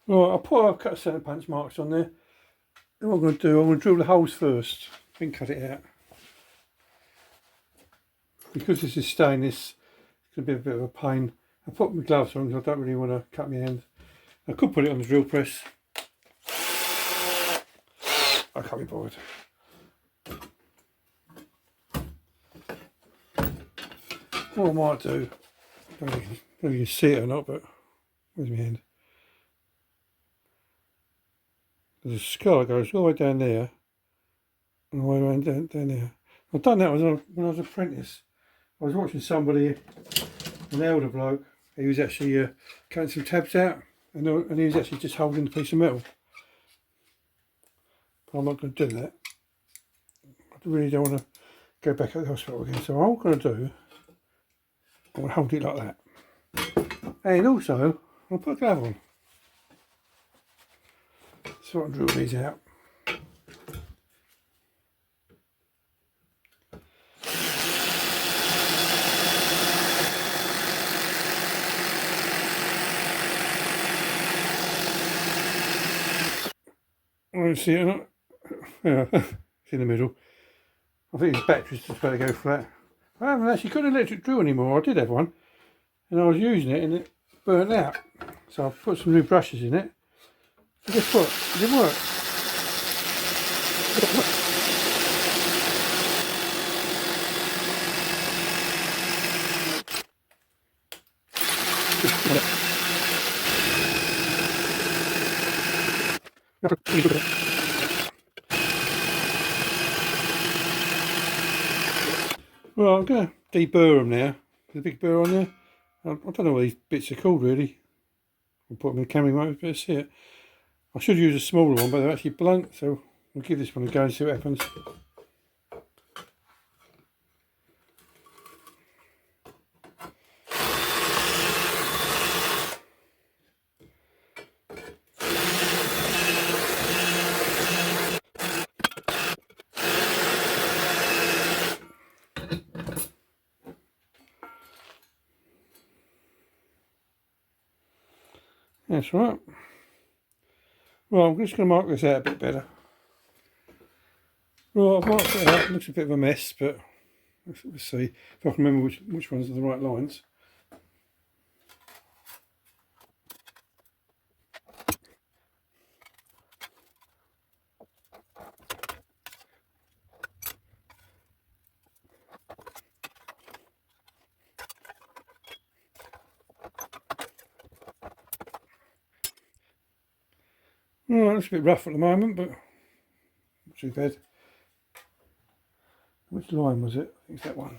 Right, I'll put a couple of centre punch marks on there. Then what I'm going to do, I'm going to drill the holes first, then cut it out. Because this is stainless, it's going to be a bit of a pain. I put my gloves on because I don't really want to cut my hand. I could put it on the drill press. I can't be bothered. What I might do, I don't know if you can see it or not, but where's my hand? There's a scar that goes all the way down there and all the way around down there. I've done that when I was an apprentice. I was watching somebody, an elder bloke, he was actually cutting some tabs out and he was actually just holding a piece of metal. But I'm not going to do that. I really don't want to go back at the hospital again. So what I'm going to do, I'm going to hold it like that. And also, I'll put a glove on. So I'll drill these out. I don't see it or not. Yeah, it's in the middle. I think his battery's just about to go flat. I haven't actually got an electric drill anymore. I did have one. And I was using it and it burnt out. So I've put some new brushes in it. And guess what? It didn't work. Well, I'm going to deburr them now. There's a big burr on there. I don't know what these bits are called really. I'll put them in the camera, you might be able to see it. I should use a smaller one, but they're actually blunt, so we'll give this one a go and see what happens. That's right. Well, I'm just going to mark this out a bit better. Well, I've marked it out. It looks a bit of a mess, but let's see if I can remember which ones are the right lines. Well, it's a bit rough at the moment, but not too bad. Which line was it? I think it's that one.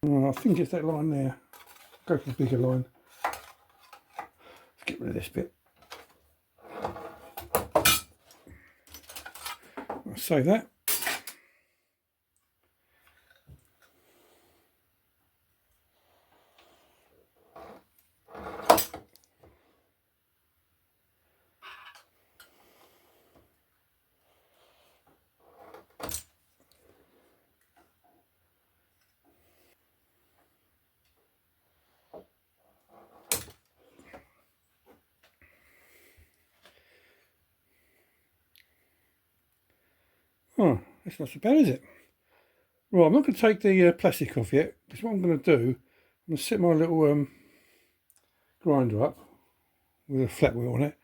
Well, I think it's that line there. Go for the bigger line. Let's get rid of this bit. I'll save that. Oh, that's not so bad, is it? Right, I'm not going to take the plastic off yet, because what I'm going to do, I'm going to set my little grinder up with a flat wheel on it,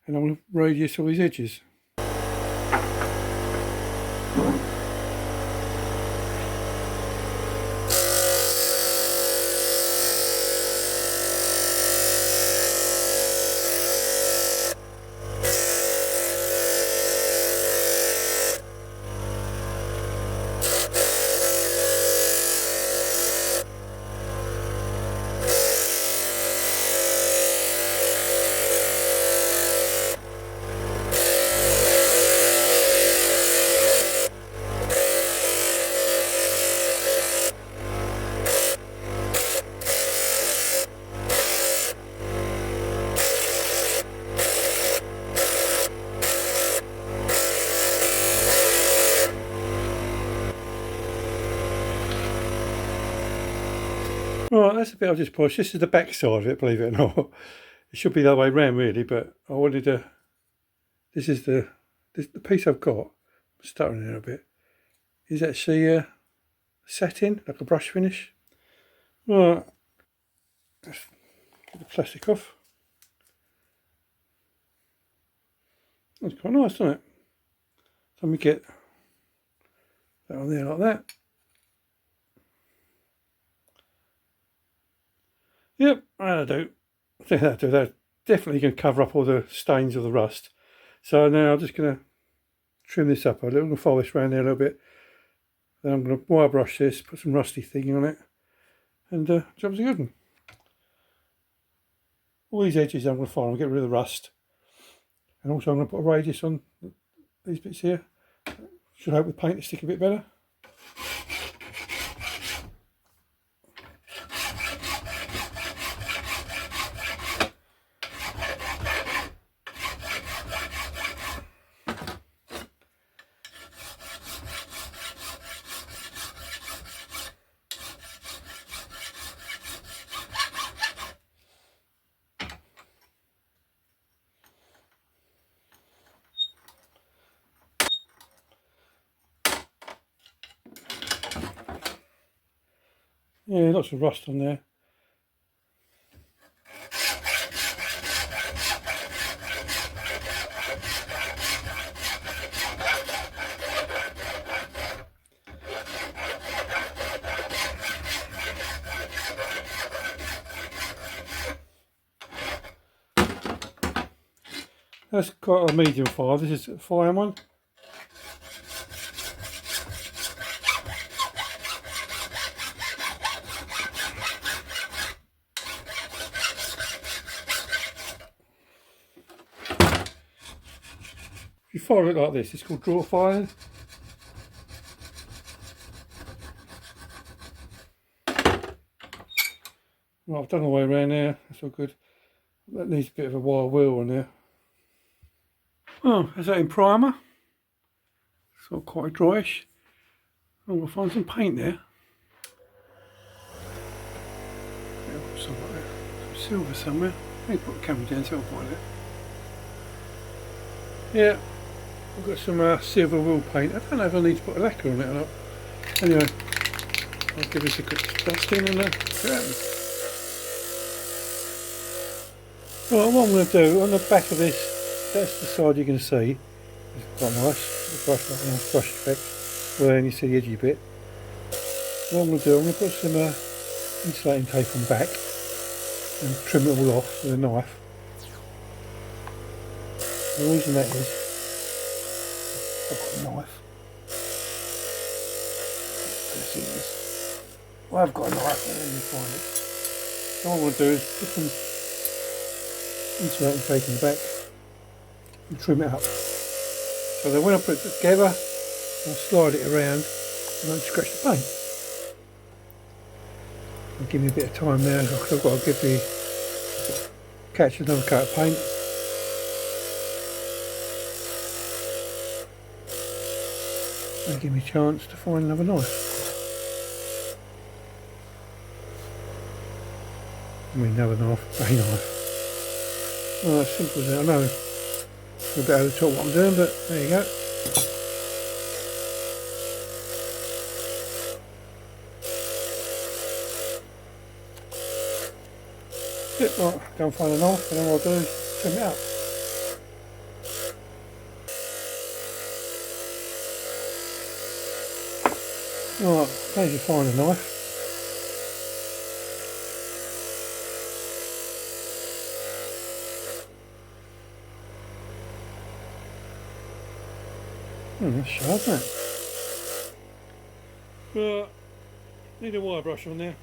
and I'm going to radius all these edges. Right, that's the bit I've just pushed. This is the back side of it, believe it or not. It should be the other way around really, but I wanted to, this is the piece I've got, I'm stuttering a little bit, is actually satin, like a brush finish. Right, let's get the plastic off. That's quite nice, isn't it? So we get that on there like that. Yep, that'll do. I think that'll do. That's definitely going to cover up all the stains of the rust. So now I'm just going to trim this up a little. I'm going to fold this around there a little bit. Then I'm going to wire brush this, put some rusty thing on it, and job's a good one. All these edges I'm going to file, I'll get rid of the rust. And also I'm going to put a radius on these bits here. Should hope the paint to stick a bit better. Yeah, lots of rust on there. That's quite a medium file. This is a fine one. If you file it like this, it's called draw filing. Well, I've done all the way around there. That's all good. That needs a bit of a wire wheel on there. Oh, is that in primer? It's all quite dryish. Oh, we'll find some paint there. Yeah, I've got some like that. Some silver somewhere. Let me put the camera down so I'll find it. Yeah, I've got some silver wheel paint. I don't know if I need to put a lacquer on it or not. Anyway, I'll give this a quick dusting and see what happens. Right, what I'm going to do, on the back of this, that's the side you're going to see. It's quite nice, the brush, like a nice brush effect, where you see the edgy bit. What I'm going to do, I'm going to put some insulating tape on the back and trim it all off with a knife. The reason that is, I've got a knife. Well, I've got a knife, let me find it. So what I'm going to do is put some insulating tape in the back and trim it up. So then when I put it together, I'll slide it around and won't scratch the paint. I'll give me a bit of time there because I've got to give the catch another coat of paint. And give me a chance to find another knife. I mean another knife, a knife. Well, as simple as that. I know I'm a bit over the top what I'm doing, but there you go. Yep, right, go and find a knife, and then what I'll do is trim it up. Right, as you find a knife. That's sharp, isn't it? Need a wire brush on there.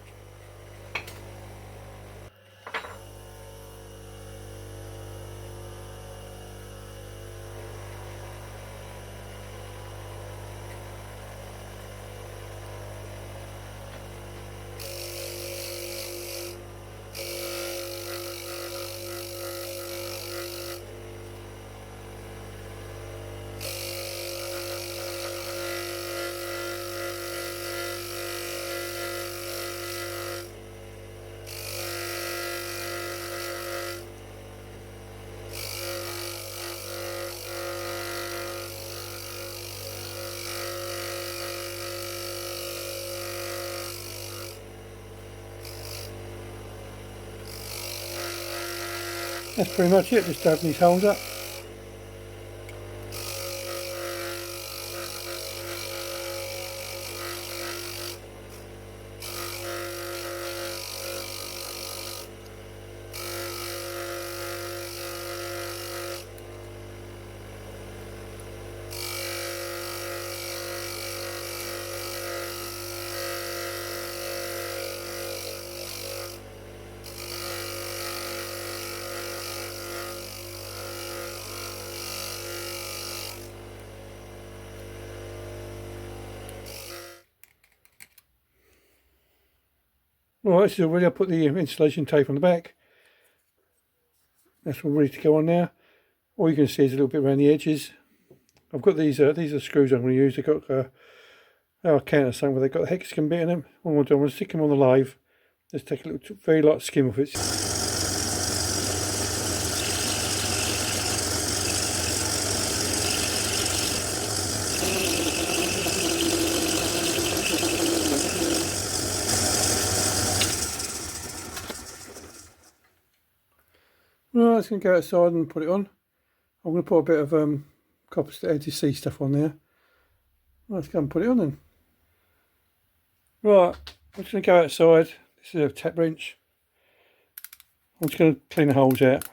That's pretty much it, just open these holes up. Right, this is all ready. I put the insulation tape on the back. That's all ready to go on now. All you can see is a little bit around the edges. I've got these are screws I'm going to use. They've got a counter something where they've got a hexagon bit in them. What I'm going to stick them on the lathe. Let's take a little, very light skim off it. Right, it's going to go outside and put it on. I'm going to put a bit of copper ATC stuff on there. Let's go and put it on then. Right, I'm just going to go outside. This is a tap wrench. I'm just going to clean the holes out.